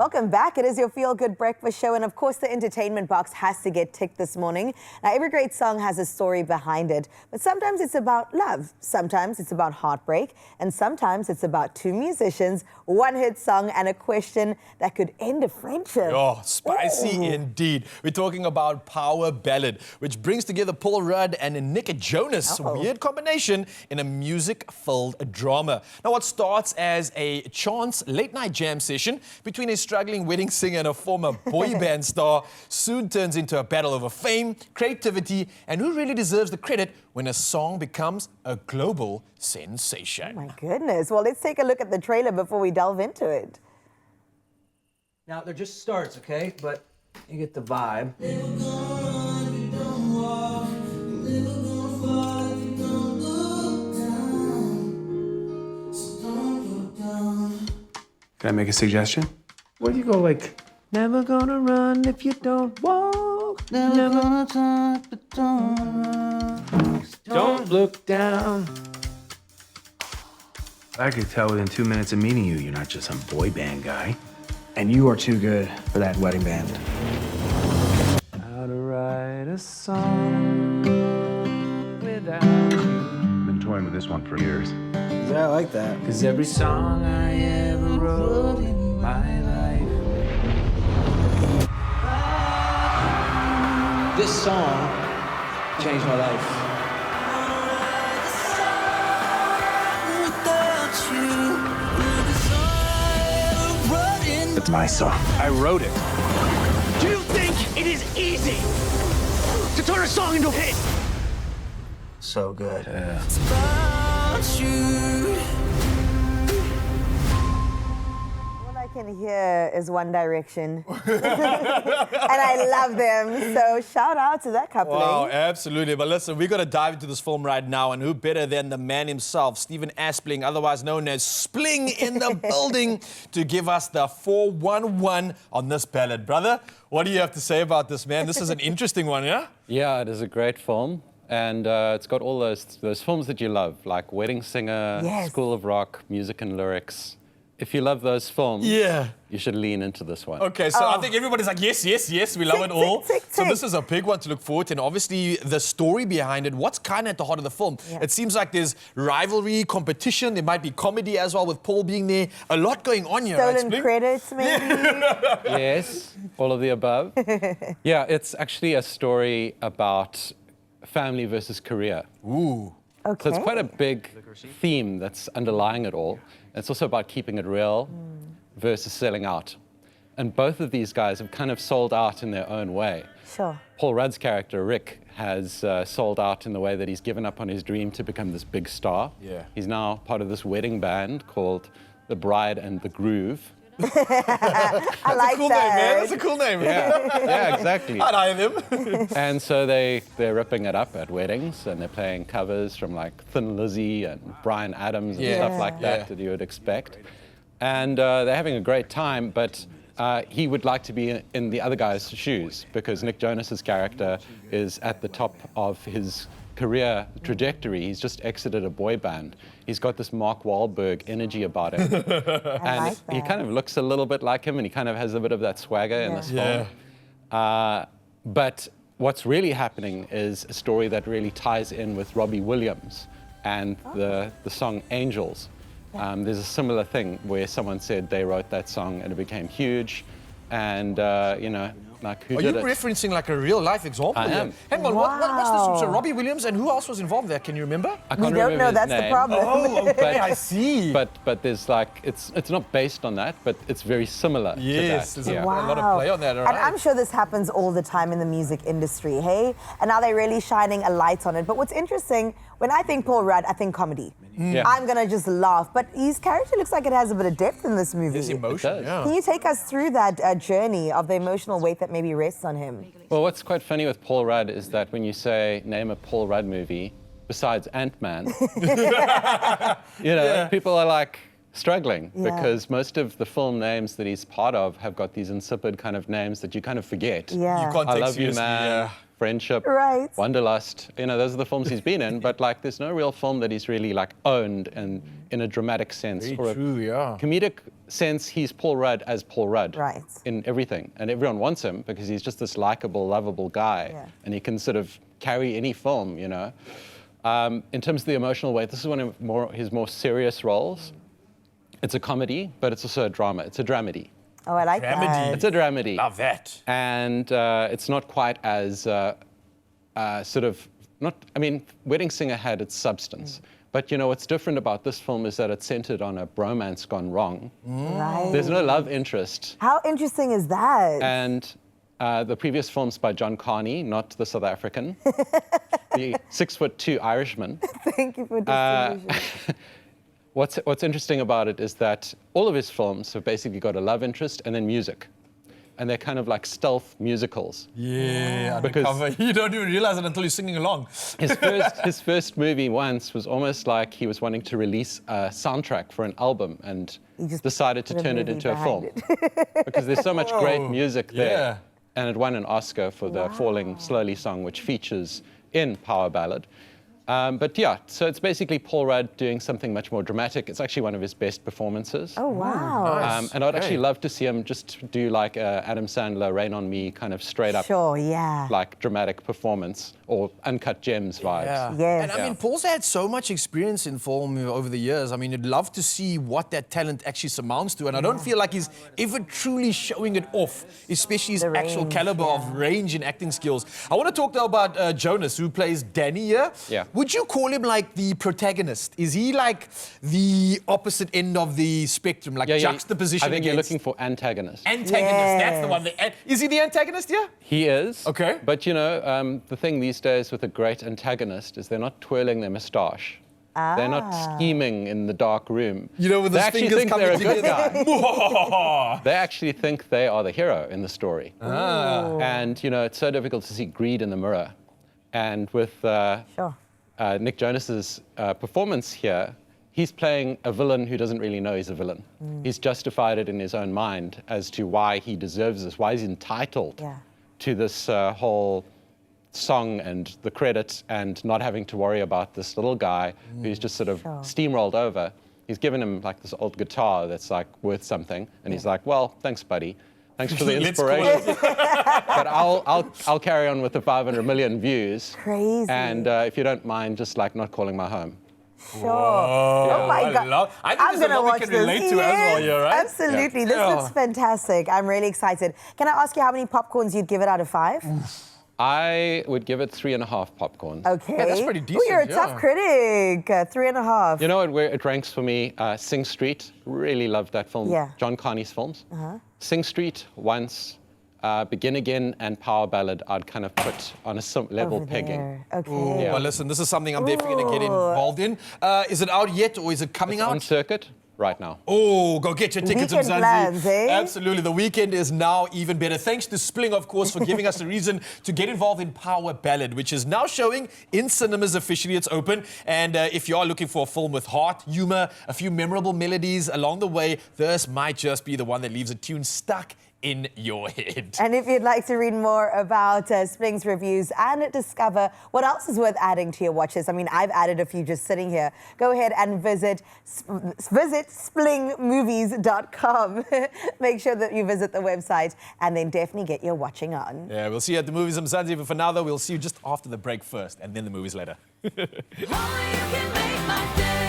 Welcome back. It is your Feel Good Breakfast Show, and of course the entertainment box has to get ticked this morning. Now, every great song has a story behind it, but sometimes it's about love, sometimes it's about heartbreak, and sometimes it's about two musicians, one hit song, and a question that could end a friendship. Oh, spicy indeed. We're talking about Power Ballad, which brings together Paul Rudd and Nick Jonas. A weird combination in a music-filled drama. Now, what starts as a chance late-night jam session between a struggling wedding singer and a former boy band star soon turns into a battle over fame, creativity, and who really deserves the credit when a song becomes a global sensation. Oh my goodness. Well, let's take a look at the trailer before we delve into it. Now, they're just starts, okay? But you get the vibe. Can I make a suggestion? What do you go like, never gonna run if you don't walk, never gonna talk, but don't run. Don't look down. I could tell within 2 minutes of meeting you, you're not just some boy band guy. And you are too good for that wedding band. How to write a song without you. I've been toying with this one for years. Yeah, I like that. Cause every song I ever wrote in my life. This song changed my life. It's my song. I wrote it. Do you think it is easy to turn a song into a hit? So good. Yeah. All I can hear is One Direction. And I love them. So shout out to that coupling. Wow, absolutely. But listen, we're going to dive into this film right now, and who better than the man himself, Stephen Aspling, otherwise known as Spling, in the building to give us the 411 on this ballad. Brother, what do you have to say about this, man? This is an interesting one, yeah? Yeah, it is a great film. And it's got all those films that you love, like Wedding Singer, Yes. School of Rock, Music and Lyrics. If you love those films, you should lean into this one. Okay, so I think everybody's like, yes, yes, yes, we love Tick, it all. tick, tick, So tick. this is a big one to look forward to, and obviously the story behind it, what's kind of at the heart of the film. Yeah. It seems like there's rivalry, competition, there might be comedy as well with Paul being there. A lot going on here, right, Stolen Spling? credits, maybe? Yes, all of the above. Yeah, it's actually a story about family versus career. Ooh. Okay. So it's quite a big theme that's underlying it all. It's also about keeping it real versus selling out. And both of these guys have kind of sold out in their own way. Sure. Paul Rudd's character, Rick, has sold out in the way that he's given up on his dream to become this big star. Yeah. He's now part of this wedding band called The Bride and the Groove. I like Cool that. name, man. That's a cool name. Yeah, exactly. I'd hire them. And so they're ripping it up at weddings, and they're playing covers from like Thin Lizzy and Bryan Adams and stuff like that that you would expect. And they're having a great time, but he would like to be in the other guy's shoes because Nick Jonas's character is at the top of his career trajectory. He's just exited a boy band. He's got this Mark Wahlberg energy about him. And like he that. kind of looks a little bit like him, and he kind of has a bit of that swagger in this film. But what's really happening is a story that really ties in with Robbie Williams and the song Angels. There's a similar thing where someone said they wrote that song and it became huge. And, you know, like who Are you did it? referencing like a real life example? I here? am. Hang on, what's this? So Wow. Robbie Williams, and who else was involved there? Can you remember? I We can't don't remember know, his that's the name. problem. Oh, okay, But- I see. But there's like, it's not based on that, but it's very similar Yes, to there's that. Yeah. a lot of play on that, all And right? I'm sure this happens all the time in the music industry, hey? And now they're really shining a light on it. But what's interesting, when I think Paul Rudd, I think comedy. Yeah. I'm gonna just laugh. But his character looks like it has a bit of depth in this movie. There's emotion, It does. yeah. Can you take us through that journey of the emotional weight that maybe rests on him? Well, what's quite funny with Paul Rudd is that when you say, name a Paul Rudd movie, besides Ant-Man, you know, people are like struggling because most of the film names that he's part of have got these insipid kind of names that you kind of forget. Yeah. You can't I take Love You, seriously, Man, yeah. Friendship, Right. Wanderlust. You know, those are the films he's been in, but like there's no real film that he's really like owned and in a dramatic sense Very or true, a yeah. comedic sense, he's Paul Rudd as Paul Rudd Right. in everything. And everyone wants him because he's just this likable, lovable guy. Yeah. And he can sort of carry any film, you know. In terms of the emotional weight, this is one of his more serious roles. It's a comedy, but it's also a drama. It's a dramedy. Oh, I like Dramedy. that. It's a dramedy. Love that. And it's not quite as sort of, I mean, Wedding Singer had its substance. But you know, what's different about this film is that it's centered on a bromance gone wrong. Right. There's no love interest. How interesting is that? And the previous film's by John Carney, not the South African, the 6'2" Irishman. Thank you for distinguishing. What's interesting about it is that all of his films have basically got a love interest and then music. And they're kind of like stealth musicals. Yeah, Because- undercover. You don't even realize it until you're singing along. His first movie once was almost like he was wanting to release a soundtrack for an album and He just decided to put a turn it movie into a behind film. Because there's so much great music there. Yeah. And it won an Oscar for the Falling Slowly song, which features in Power Ballad. But yeah, so it's basically Paul Rudd doing something much more dramatic. It's actually one of his best performances. Oh, wow. And I'd actually love to see him just do like a Adam Sandler, Rain on Me, kind of straight up, Sure, yeah. like dramatic performance or Uncut Gems vibes. Yeah. Yes. And I mean, Paul's had so much experience in film over the years. I mean, I'd love to see what that talent actually surmounts to. And I don't feel like he's ever truly showing it off, especially his The actual range, caliber of range in acting skills. I want to talk though about Jonas, who plays Danny here. Yeah. Would you call him like the protagonist? Is he like the opposite end of the spectrum, like juxtaposition I think you're against looking for antagonist. antagonist? That's the one. Is he the antagonist here? He is. Okay. But you know, the thing these days with a great antagonist is they're not twirling their moustache. They're not scheming in the dark room. You know, with they his actually fingers think coming they're a good together. guy. They actually think they are the hero in the story. And you know, it's so difficult to see greed in the mirror. And with Sure. Nick Jonas's performance here, he's playing a villain who doesn't really know he's a villain. He's justified it in his own mind as to why he deserves this, why he's entitled Yeah. to this whole song and the credit and not having to worry about this little guy who's just sort of steamrolled over. He's given him like this old guitar that's like worth something, and he's like, "Well, thanks, buddy. Thanks for the Let's call inspiration. But I'll carry on with the 500 million views. Crazy. And if you don't mind, just like not calling my home." Sure. Oh my I God. love- I think I'm there's a gonna lot we watch can this. relate to as well here, right? Absolutely. This Yeah. looks fantastic. I'm really excited. Can I ask you how many popcorns you'd give it out of 5? I would give it 3.5 popcorns. Okay. Yeah, that's pretty Ooh, you're a decent, tough yeah. critic. 3.5. You know what, where it ranks for me? Sing Street. Really loved that film. Yeah. John Carney's films. Sing Street, Once, Begin Again, and Power Ballad I'd kind of put on a level Over pegging. there. Okay. Yeah. Well, listen, this is something I'm definitely going to get involved in. Is it out yet, or is it coming On out? circuit right now. Oh, go get your tickets, Weekend Mzansi. plans, eh? Absolutely. The weekend is now even better. Thanks to Spling, of course, for giving us a reason to get involved in Power Ballad, which is now showing in cinemas officially. It's open. And if you are looking for a film with heart, humor, a few memorable melodies along the way, this might just be the one that leaves a tune stuck in your head. And if you'd like to read more about Spling's reviews and discover what else is worth adding to your watches, I mean, I've added a few just sitting here. Go ahead and visit splingmovies.com. Make sure that you visit the website and then definitely get your watching on. Yeah, we'll see you at the movies on Sunday. But for now, though, we'll see you just after the break first, and then the movies later. Only you can make my day.